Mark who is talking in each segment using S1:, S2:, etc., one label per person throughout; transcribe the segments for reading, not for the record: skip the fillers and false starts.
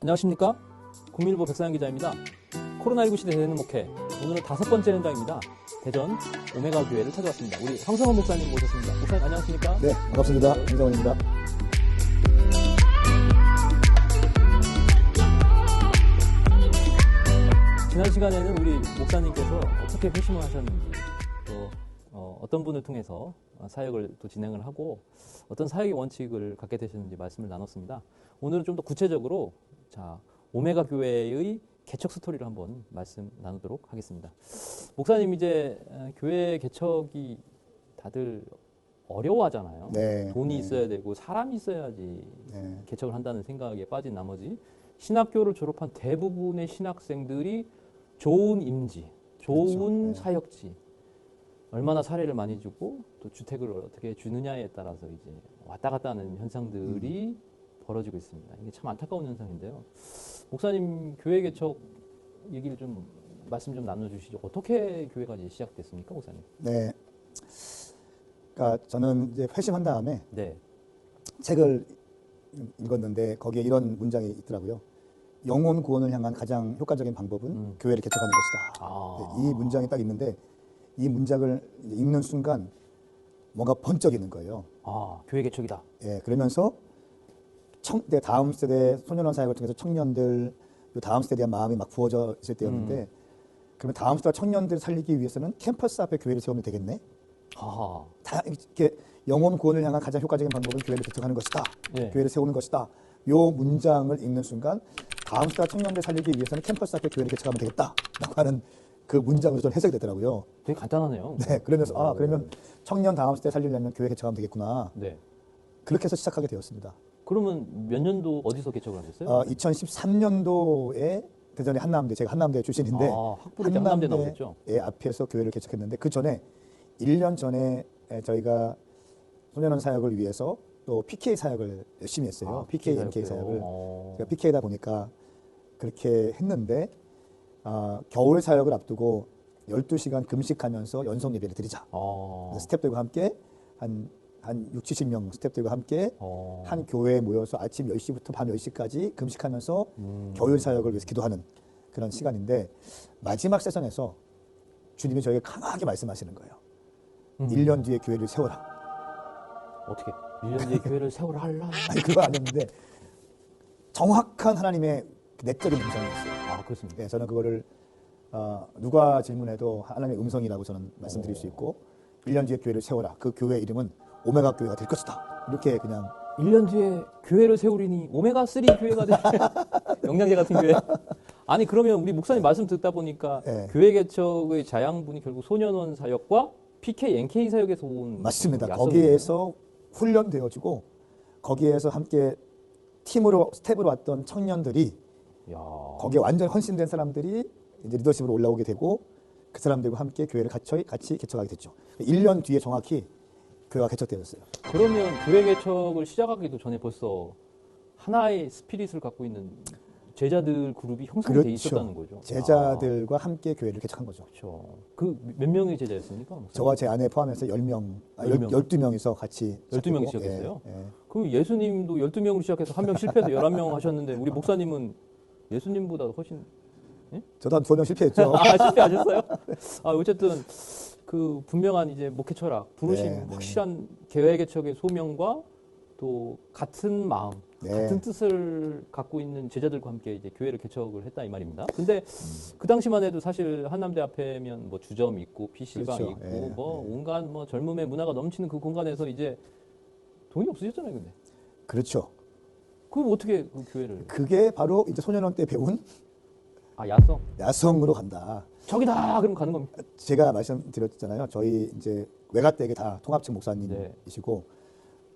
S1: 안녕하십니까? 국민일보 백상현 기자입니다. 코로나19 시대 대는 목회, 오늘은 5번째 현장입니다. 대전 오메가 교회를 찾아왔습니다. 우리 황성원 목사님 모셨습니다. 목사님 안녕하십니까?
S2: 네, 반갑습니다. 황성원입니다.
S1: 지난 시간에는 우리 목사님께서 어떻게 회심을 하셨는지, 또 어떤 분을 통해서 사역을 또 진행을 하고 어떤 사역의 원칙을 갖게 되셨는지 말씀을 나눴습니다. 오늘은 좀 더 구체적으로 오메가 교회의 개척 스토리를 한번 말씀 나누도록 하겠습니다. 목사님, 이제 교회 개척이 다들 어려워하잖아요.
S2: 네,
S1: 돈이
S2: 네.
S1: 있어야 되고 사람이 있어야지
S2: 네.
S1: 개척을 한다는 생각에 빠진 나머지 신학교를 졸업한 대부분의 신학생들이 좋은 임지, 좋은
S2: 그렇죠. 네.
S1: 사역지, 얼마나 사례를 많이 주고 또 주택을 어떻게 주느냐에 따라서 이제 왔다 갔다 하는 현상들이 벌어지고 있습니다. 이게 참 안타까운 현상인데요. 목사님, 교회 개척 얘기를 좀 말씀 좀 나눠주시죠. 어떻게 교회가 이제 시작됐습니까, 목사님?
S2: 네. 그러니까 저는 이제 회심한 다음에
S1: 네.
S2: 책을 읽었는데 거기에 이런 문장이 있더라고요. 영혼 구원을 향한 가장 효과적인 방법은 교회를 개척하는 것이다. 이 문장이 딱 있는데 이 문장을 읽는 순간 뭔가 번쩍 있는 거예요.
S1: 교회 개척이다.
S2: 예, 그러면서 다음 세대 소년원 사역을 통해서 청년들, 다음 세대에 대한 마음이 막 부어져 있을 때였는데, 그러면 다음 세대 청년들 살리기 위해서는 캠퍼스 앞에 교회를 세우면 되겠네. 다 이렇게 영혼 구원을 향한 가장 효과적인 방법은 교회를 개척하는 것이다.
S1: 네.
S2: 교회를 세우는 것이다. 요 문장을 읽는 순간 다음 세대 청년들 살리기 위해서는 캠퍼스 앞에 교회를 개척하면 되겠다라고 하는 그 문장으로 저는 해석이 되더라고요.
S1: 되게 간단하네요.
S2: 네, 그러면서 그러면 청년 다음 세대 살리려면 교회 개척하면 되겠구나.
S1: 네.
S2: 그렇게 해서 시작하게 되었습니다.
S1: 그러면 몇 년도 어디서 개척을 하셨어요?
S2: 2013년도에 대전의 한남대, 제가 한남대 출신인데
S1: 학부를 이제 한남대 나오셨죠?
S2: 앞에서 교회를 개척했는데 그 전에 1년 전에 저희가 소년원 사역을 위해서 또 PK 사역을 열심히 했어요. PK, MK 사역을. 제가 PK다 보니까 그렇게 했는데 겨울 사역을 앞두고 12시간 금식하면서 연속 예배를 드리자. 스태프들과 함께 한 6, 70명 스태프들과 함께 한 교회에 모여서 아침 10시부터 밤 10시까지 금식하면서 겨울 사역을 위해서 기도하는 그런 시간인데 마지막 세션에서 주님이 저에게 강하게 말씀하시는 거예요. 1년 뒤에 교회를 세워라.
S1: 어떻게? 1년 뒤에 교회를 세우라 할라?
S2: 아니, 그거 아니었는데 정확한 하나님의 내적인 음성이었어요.
S1: 그렇습니다.
S2: 네, 저는 그거를 누가 질문해도 하나님의 음성이라고 저는 말씀드릴 수 있고 1년 뒤에 교회를 세워라. 그 교회 이름은 오메가 교회가 될 것이다. 이렇게 그냥
S1: 1년 뒤에 교회를 세우리니 오메가3 교회가 될 영양제 같은 교회. 아니, 그러면 우리 목사님 말씀 듣다 보니까
S2: 네.
S1: 교회 개척의 자양분이 결국 소년원 사역과 PK, NK 사역에서 온
S2: 맞습니다.
S1: 야성이네요.
S2: 거기에서 훈련되어지고 거기에서 함께 팀으로 스텝으로 왔던 청년들이 거기에 완전 헌신된 사람들이 이제 리더십으로 올라오게 되고 그 사람들과 함께 교회를 같이 개척하게 됐죠. 1년 뒤에 정확히 교회가 개척되었어요.
S1: 그러면 교회 개척을 시작하기도 전에 벌써 하나의 스피릿을 갖고 있는 제자들 그룹이 형성돼 있었다는 거죠.
S2: 제자들과 함께 교회를 개척한 거죠.
S1: 그렇죠. 그 몇 명의 제자였습니까?
S2: 저와 제 아내 포함해서 12명이서 같이
S1: 12명이 시작했어요? 그럼 예수님도 12명으로 시작해서 한 명 실패해서 11명 하셨는데 우리 목사님은 예수님보다 훨씬
S2: 저도 한 2명 실패했죠.
S1: 실패하셨어요? 어쨌든 그 분명한 이제 목회 철학, 부르심, 확실한 계획 개척의 소명과 또 같은 마음, 같은 뜻을 갖고 있는 제자들과 함께 이제 교회를 개척을 했다 이 말입니다. 근데 그 당시만 해도 사실 한남대 앞에면 뭐 주점 있고 PC방
S2: 그렇죠.
S1: 있고 온갖 젊음의 문화가 넘치는 그 공간에서 이제 돈이 없으셨잖아요, 근데.
S2: 그렇죠.
S1: 그럼 어떻게 그 교회를?
S2: 그게 바로 이제 소년원 때 배운 야성으로 간다.
S1: 저기다! 그럼 가는 겁니다.
S2: 제가 말씀드렸잖아요. 저희 이제 외가댁이 다 통합측 목사님이시고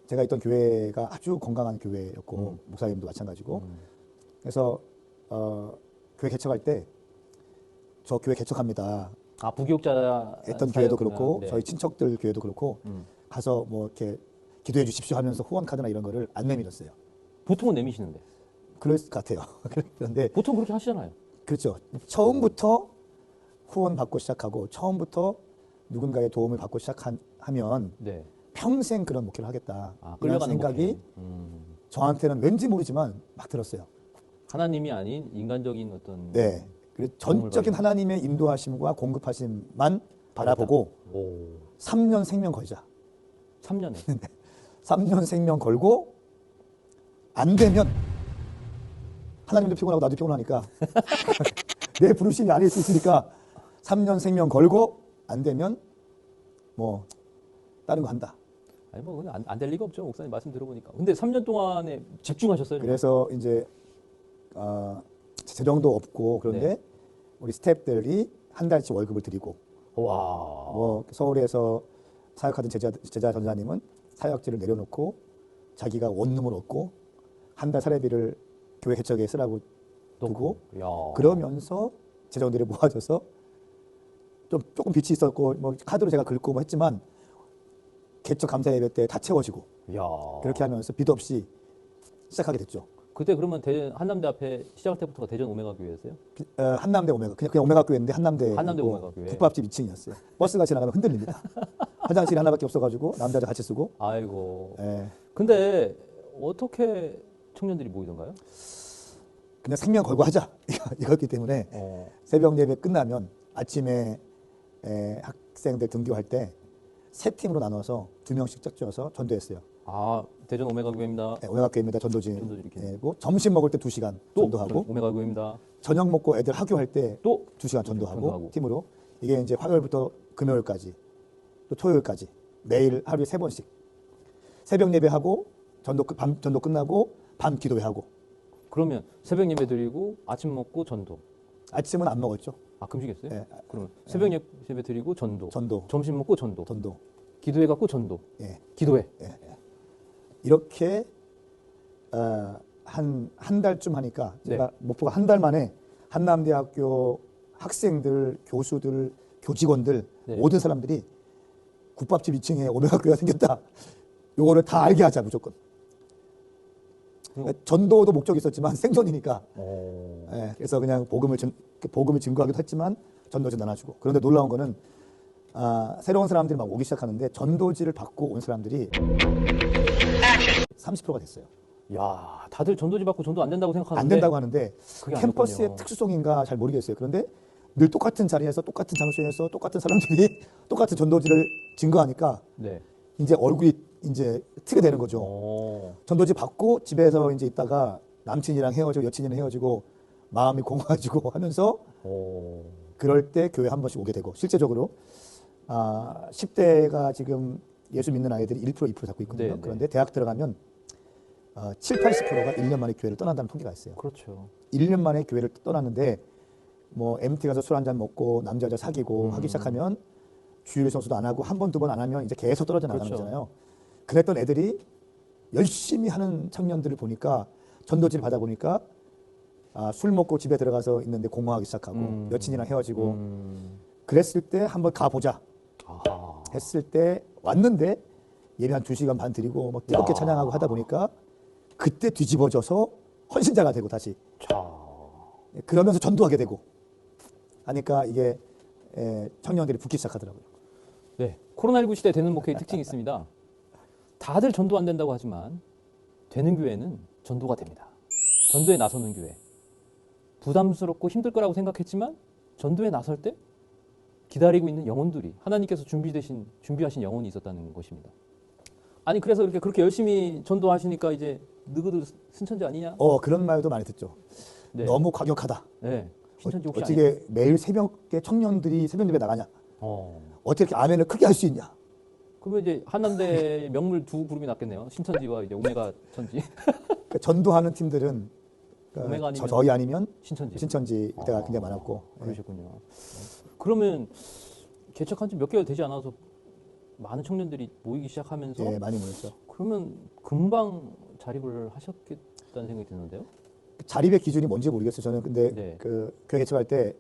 S2: 제가 있던 교회가 아주 건강한 교회였고 목사님도 마찬가지고 그래서 교회 개척할 때 저 교회 개척합니다.
S1: 부교육자
S2: 했던 교회도 그렇고 저희 친척들 교회도 그렇고 가서 뭐 이렇게 기도해 주십시오 하면서 후원 카드나 이런 거를 안 내밀었어요.
S1: 보통은 내미시는데.
S2: 그럴 것 같아요. 그런데
S1: 보통 그렇게 하시잖아요.
S2: 그렇죠. 처음부터 후원 받고 시작하고 처음부터 누군가의 도움을 받고 시작하면 평생 그런 목회를 하겠다. 이런 생각이 저한테는 왠지 모르지만 막 들었어요.
S1: 하나님이 아닌 인간적인 어떤
S2: 네. 그리고 전적인 하나님의 인도하심과 공급하심만 바라보고
S1: 오.
S2: 3년 생명 걸자.
S1: 3년에
S2: 3년 생명 걸고 안 되면 하나님도 피곤하고 나도 피곤하니까 내 부르심이 아닐 수 있으니까 3년 생명 걸고 안 되면 뭐 다른 거 한다.
S1: 아니 뭐 안 될 리가 없죠. 목사님 말씀 들어보니까. 근데 3년 동안에 집중하셨어요?
S2: 그래서 이제 재정도 없고 그런데
S1: 네.
S2: 우리 스태프들이 한 달치 월급을 드리고
S1: 와.
S2: 뭐 서울에서 사역하던 제자 전사님은 사역지를 내려놓고 자기가 원룸을 얻고 한 달 사례비를 교회 개척에 쓰라고 두고
S1: 야.
S2: 그러면서 재정들이 모아져서 조금 빚이 있었고 뭐 카드로 제가 긁고 뭐 했지만 개척 감사 예배 때 다 채워지고
S1: 야.
S2: 그렇게 하면서 빚 없이 시작하게 됐죠.
S1: 그때 그러면 한남대 앞에 시작할 때부터가 대전 오메가 교회였어요?
S2: 한남대 오메가 그냥 오메가 교회인데 한남대
S1: 오메가 교회.
S2: 국밥집 2층이었어요. 버스가 지나가면 흔들립니다. 화장실이 하나밖에 없어가지고 남자들 같이 쓰고.
S1: 아이고.
S2: 예.
S1: 근데 어떻게 청년들이 모이던가요?
S2: 그냥 생명 걸고 하자 이거였기 때문에 새벽 예배 끝나면 아침에 학생들 등교할 때 세 팀으로 나눠서 2명씩 짝지어서 전도했어요.
S1: 아, 대전 오메가 교회입니다.
S2: 오메가 교회입니다.
S1: 전도지
S2: 전도지고
S1: 이렇게.
S2: 점심 먹을 때 2시간
S1: 또
S2: 전도하고
S1: 오메가 교회입니다.
S2: 저녁 먹고 애들 학교할 때
S1: 또
S2: 2시간 전도하고
S1: 전도하고.
S2: 팀으로 이게 이제 화요일부터 금요일까지 또 토요일까지 매일 하루에 3번씩 새벽 예배하고 전도 끝나고 밤 기도회하고.
S1: 그러면 새벽 예배 드리고 아침 먹고 전도.
S2: 아침은 안 먹었죠.
S1: 아, 금식했어요?
S2: 예.
S1: 그러면 새벽 예배 드리고 전도.
S2: 전도.
S1: 점심 먹고 전도.
S2: 전도.
S1: 기도회 갖고 전도.
S2: 예.
S1: 기도회.
S2: 이렇게 한 달쯤 하니까 제가
S1: 네.
S2: 목표가 한 달 만에 한남대학교 학생들, 교수들, 교직원들
S1: 네.
S2: 모든 사람들이 국밥집 2층에 오메가 교회가 생겼다. 요거를 다 알게 하자 무조건. 전도도 목적이 있었지만 생존이니까. 예, 그래서 그냥 복음을 증거하기도 했지만 전도지 나눠주고. 그런데 놀라운 거는 새로운 사람들이 막 오기 시작하는데 전도지를 받고 온 사람들이 30%가 됐어요.
S1: 야, 다들 전도지 받고 전도 안 된다고 생각하는데
S2: 안 된다고 하는데
S1: 그게
S2: 캠퍼스의
S1: 아니었군요.
S2: 특수성인가 잘 모르겠어요. 그런데 늘 똑같은 자리에서 똑같은 장소에서 똑같은 사람들이 똑같은 전도지를 증거하니까
S1: 네.
S2: 이제 얼굴이 이제 트게 되는 거죠. 전도지 받고 집에서 이제 있다가 남친이랑 헤어지고 여친이랑 헤어지고 마음이 공허해지고 하면서 그럴 때 교회 한 번씩 오게 되고 실제적으로 10대가 지금 예수 믿는 아이들이 1% 2% 잡고 있거든요.
S1: 네,
S2: 그런데 대학 들어가면 7, 80%가 1년 만에 교회를 떠난다는 통계가 있어요.
S1: 그렇죠.
S2: 1년 만에 교회를 떠났는데 뭐 MT 가서 술 한잔 먹고 남자 여자 사귀고 하기 시작하면 주일 성수도 안 하고 한 번 두 번 안 하면 이제 계속 떨어져 나가는
S1: 그렇죠.
S2: 거잖아요. 그랬던 애들이 열심히 하는 청년들을 보니까 전도지를 받아보니까 술 먹고 집에 들어가서 있는데 공허하기 시작하고 여친이랑 헤어지고 그랬을 때 한번 가보자 했을 때 왔는데 예배 한 2시간 반 드리고 뭐 뜨겁게 찬양하고 하다 보니까 그때 뒤집어져서 헌신자가 되고 다시 그러면서 전도하게 되고 하니까 이게 청년들이 붙기 시작하더라고요.
S1: 네. 코로나19 시대 되는 목회의 특징이 있습니다. 다들 전도 안 된다고 하지만 되는 교회는 전도가 됩니다. 전도에 나서는 교회. 부담스럽고 힘들 거라고 생각했지만 전도에 나설 때 기다리고 있는 영혼들이 하나님께서 준비하신 영혼이 있었다는 것입니다. 아니 그래서 그렇게 열심히 전도하시니까 이제 너희들 신천지 아니냐?
S2: 그런 말도 많이 듣죠.
S1: 네.
S2: 너무 과격하다.
S1: 네. 신천지 혹시
S2: 어떻게 매일 새벽에 청년들이 새벽 예배 나가냐?
S1: 아니냐?
S2: 어떻게 이렇게 아멘을 크게 할 수 있냐?
S1: 그러면 이제 한남대 명물 두 그룹이 났겠네요. 신천지와 이제 오메가 천지.
S2: 그러니까 전도하는 팀들은
S1: 오메가 아니면
S2: 저희 아니면
S1: 신천지.
S2: 신천지 때가 굉장히 많았고.
S1: 그러셨군요. 그러면 개척한 지 몇 개월 되지 않아서 많은 청년들이 모이기 시작하면서
S2: 예, 많이 모였죠.
S1: 그러면 금방 자립을 하셨겠다는 생각이 드는데요.
S2: 자립의 기준이 뭔지 모르겠어요. 저는 근데
S1: 네.
S2: 그 교회 개척할 때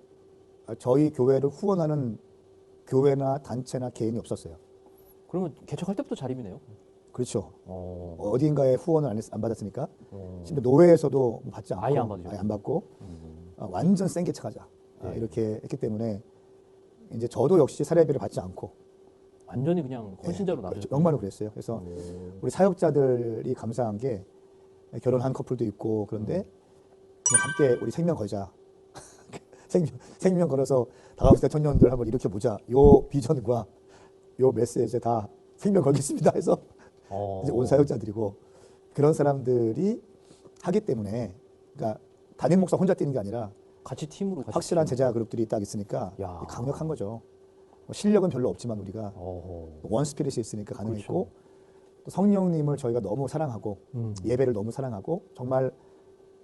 S2: 저희 교회를 후원하는 교회나 단체나 개인이 없었어요.
S1: 그러면 개척할 때부터 자립이네요.
S2: 그렇죠. 어딘가에 후원을 안 받았으니까. 심지어 노회에서도 받지 않고.
S1: 아예 안 받으셨어요?
S2: 아예 안 받고. 완전 센 개척하자.
S1: 네.
S2: 이렇게 했기 때문에 이제 저도 역시 사례비를 받지 않고.
S1: 완전히 그냥 헌신자로 나섰죠.
S2: 정말로 그랬어요. 그래서 우리 사역자들이 감사한 게 결혼한 커플도 있고 그런데 그냥 함께 우리 생명 걸자. 생명 걸어서 다가올 때 청년들 한번 일으켜 보자. 요 비전과 요 메시지 다 생명 걸겠습니다 해서 이제 온 사역자들이고 그런 사람들이 하기 때문에 그러니까 담임 목사 혼자 뛰는 게 아니라
S1: 같이 팀으로 같이
S2: 확실한 제자 그룹들이 딱 있으니까
S1: 야.
S2: 강력한 거죠. 뭐 실력은 별로 없지만 우리가
S1: 어허.
S2: 원 스피릿이 있으니까 가능했고
S1: 그렇죠.
S2: 또 성령님을 저희가 너무 사랑하고 예배를 너무 사랑하고 정말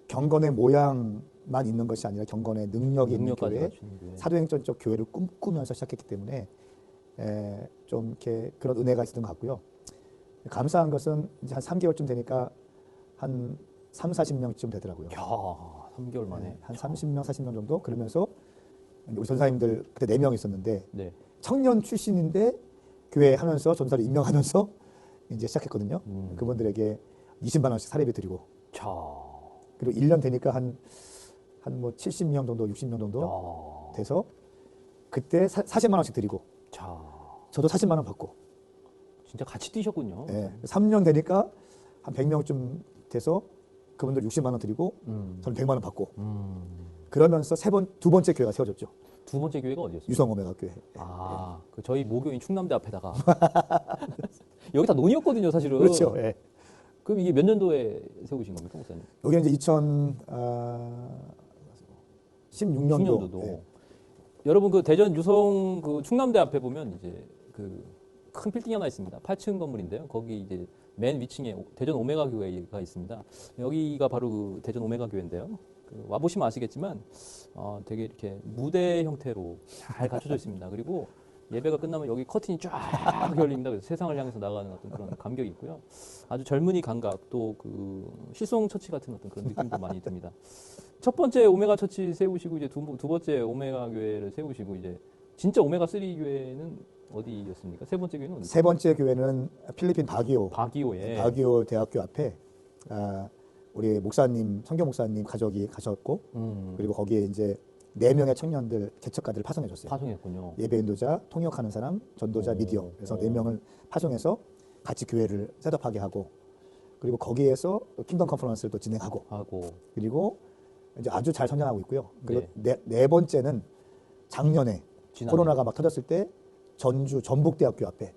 S2: 경건의 모양만 있는 것이 아니라 경건의 능력이 있는
S1: 능력까지
S2: 교회,
S1: 갖춘 교회.
S2: 사도행전 쪽 교회를 꿈꾸면서 시작했기 때문에 좀 이렇게 그런 은혜가 있었던 것 같고요. 감사한 것은 이제 한 3개월쯤 되니까 한 3, 40명쯤 되더라고요.
S1: 야, 3개월 만에.
S2: 한 30명, 40명 정도 그러면서 우리 전사님들 그때 4명 있었는데
S1: 네.
S2: 청년 출신인데 교회 하면서 전사를 임명하면서 이제 시작했거든요. 그분들에게 20만 원씩 사례비 드리고
S1: 자.
S2: 그리고 1년 되니까 한 뭐 70명 정도, 60명 정도
S1: 야.
S2: 돼서 그때 40만 원씩 드리고
S1: 자.
S2: 저도 40만 원 받고
S1: 진짜 같이 뛰셨군요.
S2: 3년 되니까 한 100명쯤 돼서 그분들 60만 원 드리고 저는 100만 원 받고 그러면서 두 번째 교회가 세워졌죠.
S1: 두 번째 교회가 어디였어요?
S2: 유성오메가 교회.
S1: 아, 그 저희 모교인 충남대 앞에다가 여기 다 논이었거든요, 사실은.
S2: 그렇죠. 예.
S1: 그럼 이게 몇 년도에 세우신 겁니까, 목사님?
S2: 여기는 이제 2016년도.
S1: 10년도도. 여러분 그 대전 유성 그 충남대 앞에 보면 이제 그 큰 빌딩이 하나 있습니다. 8층 건물인데요. 거기 이제 맨 위층에 대전 오메가 교회가 있습니다. 여기가 바로 그 대전 오메가 교회인데요. 그 와보시면 아시겠지만 되게 이렇게 무대 형태로 잘 갖춰져 있습니다. 그리고 예배가 끝나면 여기 커튼이 쫙 열립니다. 그래서 세상을 향해서 나가는 어떤 그런 감격이 있고요. 아주 젊은이 감각 또 그 실송 처치 같은 어떤 그런 느낌도 많이 듭니다. 첫 번째 오메가 처치 세우시고 이제 두 번째 오메가 교회를 세우시고 이제 진짜 오메가 3 교회는 어디였습니까? 세 번째 교회는 어디?
S2: 세 번째 교회는 필리핀
S1: 바기오에
S2: 바기오 대학교 앞에 우리 목사님, 성경 목사님 가족이 가셨고 그리고 거기에 이제 4명의 청년들 개척가들을 파송해 줬어요.
S1: 파송했군요.
S2: 예배 인도자, 통역하는 사람, 전도자, 미디어. 그래서 4명을 파송해서 같이 교회를 셋업하게 하고 그리고 거기에서 킹덤 컨퍼런스를 또 진행하고 그리고 이제 아주 잘 성장하고 있고요. 그리고 네 번째는 작년에 코로나가 막 터졌을 때 전주 전북대학교 앞에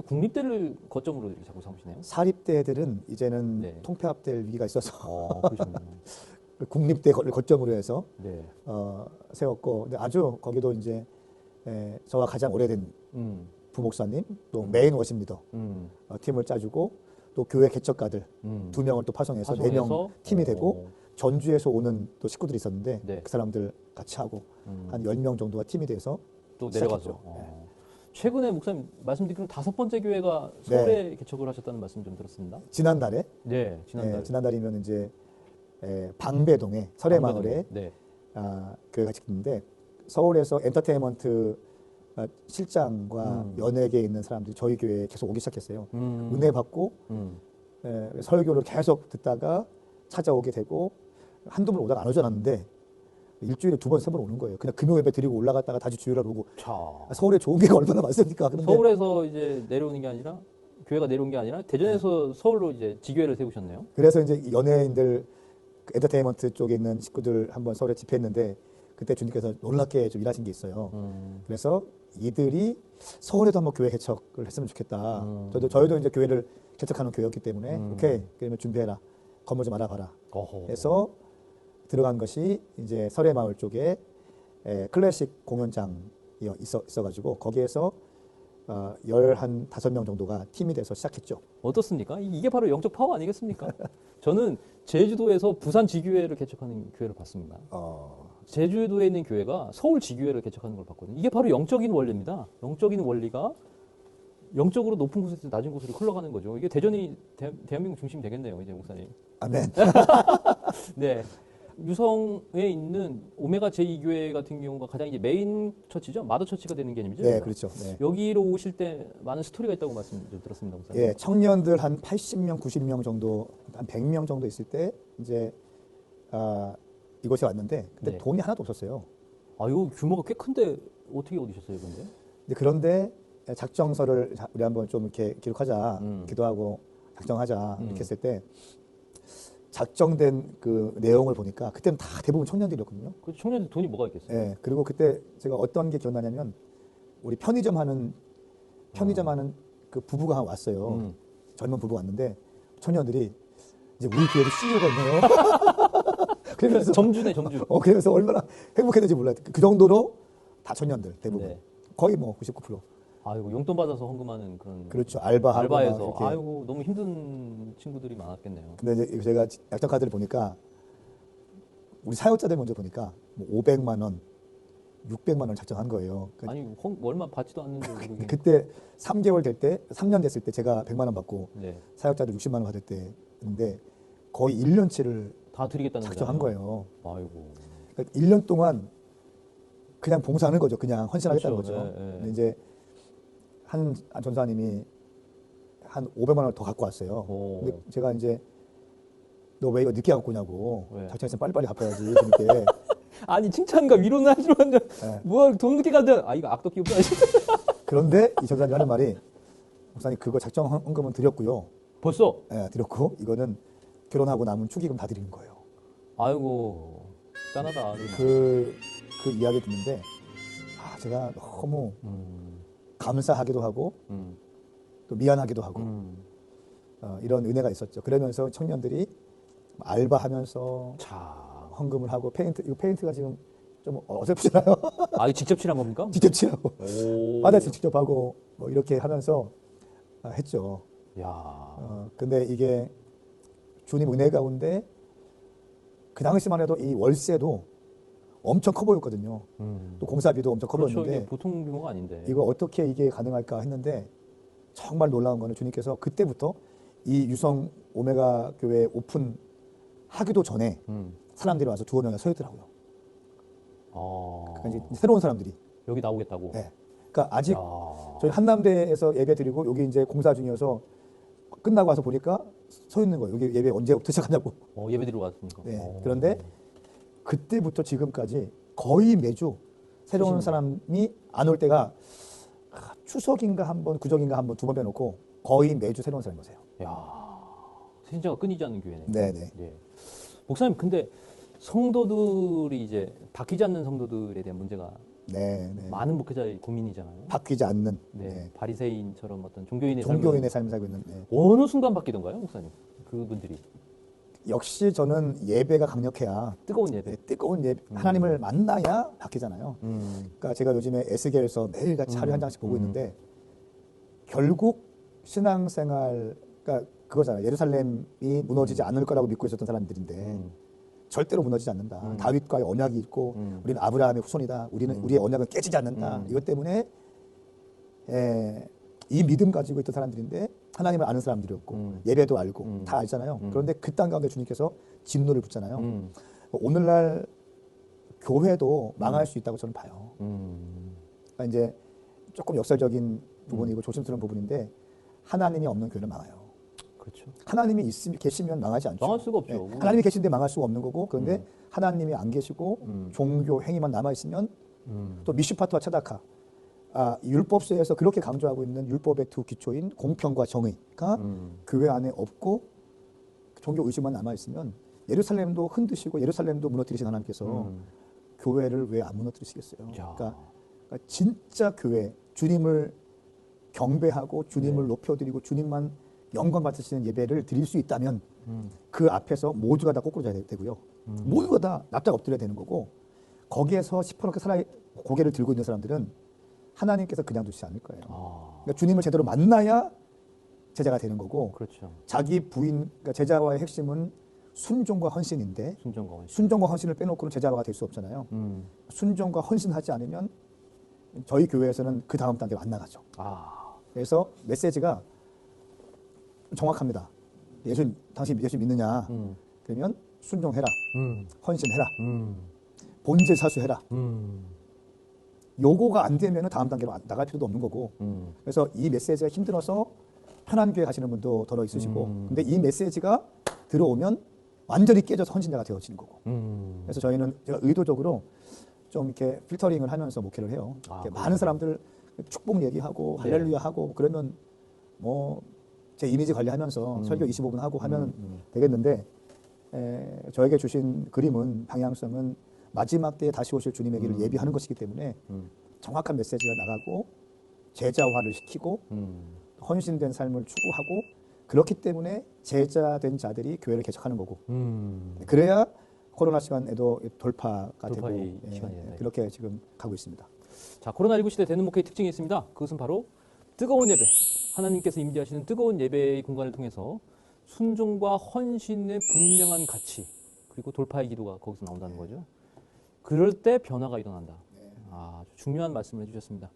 S1: 국립대를 거점으로 이렇게 자꾸 삼으시네요.
S2: 사립대들은 이제는 통폐합될 위기가 있어서
S1: 그러시군요.
S2: 국립대를 거점으로 해서
S1: 네.
S2: 세웠고 근데 아주 거기도 이제 저와 가장 오래된 부목사님 또 메인 워십 리더 팀을 짜주고 또 교회 개척가들 2명을 또 파송해서 4명 팀이 되고 전주에서 오는 또 식구들이 있었는데 그 사람들 같이 하고 한 10명 정도가 팀이 돼서
S1: 또 내려가죠. 최근에 목사님 말씀드린 5번째 교회가 서울에 개척을 하셨다는 말씀 좀 들었습니다.
S2: 지난달에?
S1: 네,
S2: 지난달이면 이제 방배동에 설해마을에 교회가 짓는데 서울에서 엔터테인먼트 실장과 연예계에 있는 사람들이 저희 교회에 계속 오기 시작했어요. 은혜 받고 설교를 계속 듣다가 찾아오게 되고 한두 번 오다가 안 오지 않았는데 일주일에 2번, 3번 오는 거예요. 그냥 금요 예배 드리고 올라갔다가 다시 주일하러 오고. 서울에 좋은 게가 얼마나 많습니까?
S1: 서울에서 이제 내려오는 게 아니라 교회가 내려온 게 아니라 대전에서 서울로 이제 지교회를 세우셨네요.
S2: 그래서 이제 연예인들 엔터테인먼트 쪽에 있는 식구들 한번 서울에 집회했는데 그때 주님께서 놀랍게 좀 일하신 게 있어요. 그래서 이들이 서울에도 한번 교회 개척을 했으면 좋겠다. 저희도 이제 교회를 개척하는 교회였기 때문에 오케이 그러면 준비해라. 건물 좀 알아봐라. 해서 들어간 것이 이제 설해마을 쪽에 클래식 공연장이 있어가지고 거기에서 15명 정도가 팀이 돼서 시작했죠.
S1: 어떻습니까? 이게 바로 영적 파워 아니겠습니까? 저는 제주도에서 부산 지교회를 개척하는 교회를 봤습니다. 제주도에 있는 교회가 서울 지교회를 개척하는 걸 봤거든요. 이게 바로 영적인 원리입니다. 영적인 원리가 영적으로 높은 곳에서 낮은 곳으로 흘러가는 거죠. 이게 대전이 대한민국 중심이 되겠네요, 이제 목사님.
S2: 아멘.
S1: 네. 유성에 있는 오메가 제2교회 같은 경우가 가장 이제 메인 처치죠. 마더 처치가 되는 개념이죠.
S2: 네, 그렇죠. 네.
S1: 여기로 오실 때 많은 스토리가 있다고 말씀 좀 들었습니다, 목사님.
S2: 예, 청년들 한 80명, 90명 정도, 한 100명 정도 있을 때 이제 이곳에 왔는데 근데 돈이 하나도 없었어요.
S1: 이거 규모가 꽤 큰데 어떻게 얻으셨어요, 근데?
S2: 그런데 작정서를 우리 한번 좀 이렇게 기록하자, 기도하고 작정하자 이렇게 했을 때 작정된 그 내용을 보니까 그때는 다 대부분 청년들이었거든요.
S1: 그 청년들 돈이 뭐가 있겠어요?
S2: 예. 그리고 그때 제가 어떤 게 기억나냐면 우리 편의점 하는 그 부부가 왔어요. 젊은 부부가 왔는데 청년들이 이제 우리 교회도 CEO가 있네요. 그러면서
S1: 점주네, 점주.
S2: 그래서 얼마나 행복했는지 몰라요. 그 정도로 다 청년들 대부분.
S1: 네.
S2: 거의 뭐 99%.
S1: 아이고, 용돈 받아서 헌금하는 그런.
S2: 그렇죠. 알바하고
S1: 알바해서.
S2: 막 이렇게.
S1: 아이고, 너무 힘든 친구들이 많았겠네요.
S2: 근데 이제 제가 약정 카드를 보니까 우리 사역자들 먼저 보니까 뭐 500만 원, 600만 원을 작정한 거예요.
S1: 아니, 얼마 받지도 않는데. 그러게.
S2: 그때 3개월 될 때, 3년 됐을 때 제가 100만 원 받고
S1: 네.
S2: 사역자들 60만 원 받을 때인데 거의 1년치를
S1: 다 드리겠다는
S2: 작정한
S1: 거잖아요.
S2: 거예요.
S1: 아이고.
S2: 그러니까 1년 동안 그냥 봉사하는 거죠. 그냥 헌신하겠다는
S1: 그렇죠.
S2: 거죠.
S1: 네, 네.
S2: 근데 이제 한 전사님이 한 500만 원을 더 갖고 왔어요.
S1: 오.
S2: 근데 제가 이제 너 왜 이거 늦게 갖고 오냐고.
S1: 왜?
S2: 작정했으면 빨리빨리 갚아야지. 그렇게.
S1: 아니, 칭찬과 위로는 하지만, 뭘 돈 늦게 가든, 아, 이거 악덕 기업도 아니지.
S2: 그런데 이 전사님이 하는 말이 목사님 그거 작정 헌금은 드렸고요.
S1: 벌써?
S2: 예, 드렸고 이거는 결혼하고 남은 축의금 다 드리는 거예요.
S1: 아이고, 짠하다.
S2: 그 이야기 듣는데 제가 너무 감사하기도 하고 또 미안하기도 하고 이런 은혜가 있었죠. 그러면서 청년들이 알바하면서
S1: 자.
S2: 헌금을 하고 이거 페인트가 지금 좀 어설프잖아요.
S1: 아, 이거 직접 칠한 겁니까?
S2: 직접 칠하고
S1: 오.
S2: 바다칠 직접 하고 뭐 이렇게 하면서 했죠.
S1: 야.
S2: 근데 이게 주님 은혜 가운데 그 당시만 해도 이 월세도 엄청 커 보였거든요. 또 공사비도 엄청 커
S1: 그렇죠.
S2: 보였는데
S1: 이게 보통 규모가 아닌데.
S2: 이거 어떻게 이게 가능할까 했는데 정말 놀라운 거는 주님께서 그때부터 이 유성 오메가 교회 오픈하기도 전에 사람들이 와서 두어 명이 서 있더라고요. 그러니까 이제 새로운 사람들이.
S1: 여기 나오겠다고.
S2: 네. 그러니까 아직
S1: 야.
S2: 저희 한남대에서 예배 드리고 여기 이제 공사 중이어서 끝나고 와서 보니까 서 있는 거예요. 여기 예배 언제부터 시작하냐고.
S1: 예배 드리러 왔으니까.
S2: 네. 그런데 그때부터 지금까지 거의 매주 새로운 사람이 안 올 때가 추석인가 한 번, 구정인가 한 번, 두 번 빼놓고 거의 매주 새로운 사람이 오세요.
S1: 야. 생자가 끊이지 않는 교회네요.
S2: 네네.
S1: 예. 목사님, 근데 성도들이 이제 바뀌지 않는 성도들에 대한 문제가
S2: 네.
S1: 많은 목회자의 고민이잖아요.
S2: 바뀌지 않는
S1: 네. 바리새인처럼 어떤 종교인의
S2: 종교인의 삶을 살고 있는. 네.
S1: 어느 순간 바뀌던가요, 목사님? 그분들이
S2: 역시 저는 예배가 강력해야
S1: 뜨거운 예배.
S2: 네, 뜨거운 예배, 하나님을 만나야 바뀌잖아요. 그러니까 제가 요즘에 에스겔에서 매일같이 하루에 한 장씩 보고 있는데 결국 신앙생활, 그러니까 그거잖아요. 예루살렘이 무너지지 않을 거라고 믿고 있었던 사람들인데 절대로 무너지지 않는다. 다윗과의 언약이 있고 우리는 아브라함의 후손이다. 우리의 언약은 깨지지 않는다. 이것 때문에 이 믿음 가지고 있던 사람들인데 하나님을 아는 사람들이었고 예배도 알고 다 알잖아요. 그런데 그 땅 가운데 주님께서 진노를 붙잖아요. 오늘날 교회도 망할 수 있다고 저는 봐요. 그러니까 이제 조금 역설적인 부분이고 조심스러운 부분인데 하나님이 없는 교회는 망해요.
S1: 그렇죠.
S2: 하나님이 계시면 망하지 않죠.
S1: 망할 수가 없죠.
S2: 네. 하나님이 계신데 망할 수가 없는 거고 그런데 하나님이 안 계시고 종교 행위만 남아 있으면 또 미슈파트와 차다카 율법서에서 그렇게 강조하고 있는 율법의 두 기초인 공평과 정의가 교회 안에 없고 종교 의식만 남아 있으면 예루살렘도 흔드시고 예루살렘도 무너뜨리신 하나님께서 교회를 왜 안 무너뜨리시겠어요? 그러니까 진짜 교회 주님을 경배하고 주님을 높여드리고 주님만 영광 받으시는 예배를 드릴 수 있다면 그 앞에서 모두가 다 꼬꾸라져야 되고요. 모두가 다 납작 엎드려야 되는 거고 거기에서 시퍼렇게 고개를 들고 있는 사람들은 하나님께서 그냥 두시지 않을 거예요. 그러니까 주님을 제대로 만나야 제자가 되는 거고
S1: 그렇죠.
S2: 자기 그러니까 제자와의 핵심은 순종과 헌신인데
S1: 순종과
S2: 헌신을 빼놓고는 제자가 될 수 없잖아요. 순종과 헌신하지 않으면 저희 교회에서는 그 다음 단계로 안 나가죠. 그래서 메시지가 정확합니다. 당신 예수 믿느냐? 그러면 순종해라. 헌신해라. 본질 사수해라. 요거가 안 되면 다음 단계로 나갈 필요도 없는 거고. 그래서 이 메시지가 힘들어서 편한 교회 가시는 분도 더러 있으시고. 근데 이 메시지가 들어오면 완전히 깨져서 헌신자가 되어지는 거고. 그래서 저희는 제가 의도적으로 좀 이렇게 필터링을 하면서 목회를 해요. 많은 사람들 축복 얘기하고 할렐루야 하고 그러면 뭐 제 이미지 관리하면서 설교 25분 하고 하면 되겠는데 저에게 주신 그림은 방향성은 마지막 때에 다시 오실 주님의 길을 예비하는 것이기 때문에 정확한 메시지가 나가고 제자화를 시키고 헌신된 삶을 추구하고 그렇기 때문에 제자된 자들이 교회를 개척하는 거고 그래야 코로나 시간에도 돌파가 되고 그렇게 지금 가고 있습니다.
S1: 자, 코로나19 시대 되는 목회의 특징이 있습니다. 그것은 바로 뜨거운 예배, 하나님께서 임재하시는 뜨거운 예배의 공간을 통해서 순종과 헌신의 분명한 가치 그리고 돌파의 기도가 거기서 나온다는 거죠. 그럴 때 변화가 일어난다. 아주 중요한 말씀을 해주셨습니다.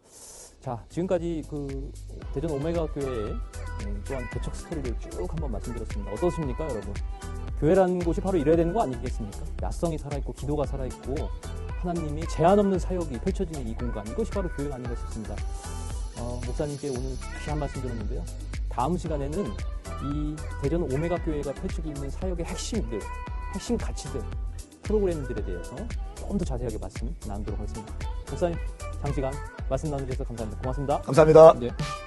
S1: 자, 지금까지 그 대전 오메가 교회의 또한 개척 스토리를 쭉 한번 말씀드렸습니다. 어떠십니까, 여러분? 교회라는 곳이 바로 이래야 되는 거 아니겠습니까? 야성이 살아있고 기도가 살아있고 하나님이 제한 없는 사역이 펼쳐지는 이 공간, 이것이 바로 교회가 아닌가 싶습니다. 목사님께 오늘 귀한 말씀 드렸는데요. 다음 시간에는 이 대전 오메가 교회가 펼치고 있는 사역의 핵심들, 핵심 가치들, 프로그램들에 대해서 좀 더 자세하게 말씀 나누도록 하겠습니다. 목사님, 장시간 말씀 나눠주셔서 감사합니다. 고맙습니다.
S2: 감사합니다.
S1: 네.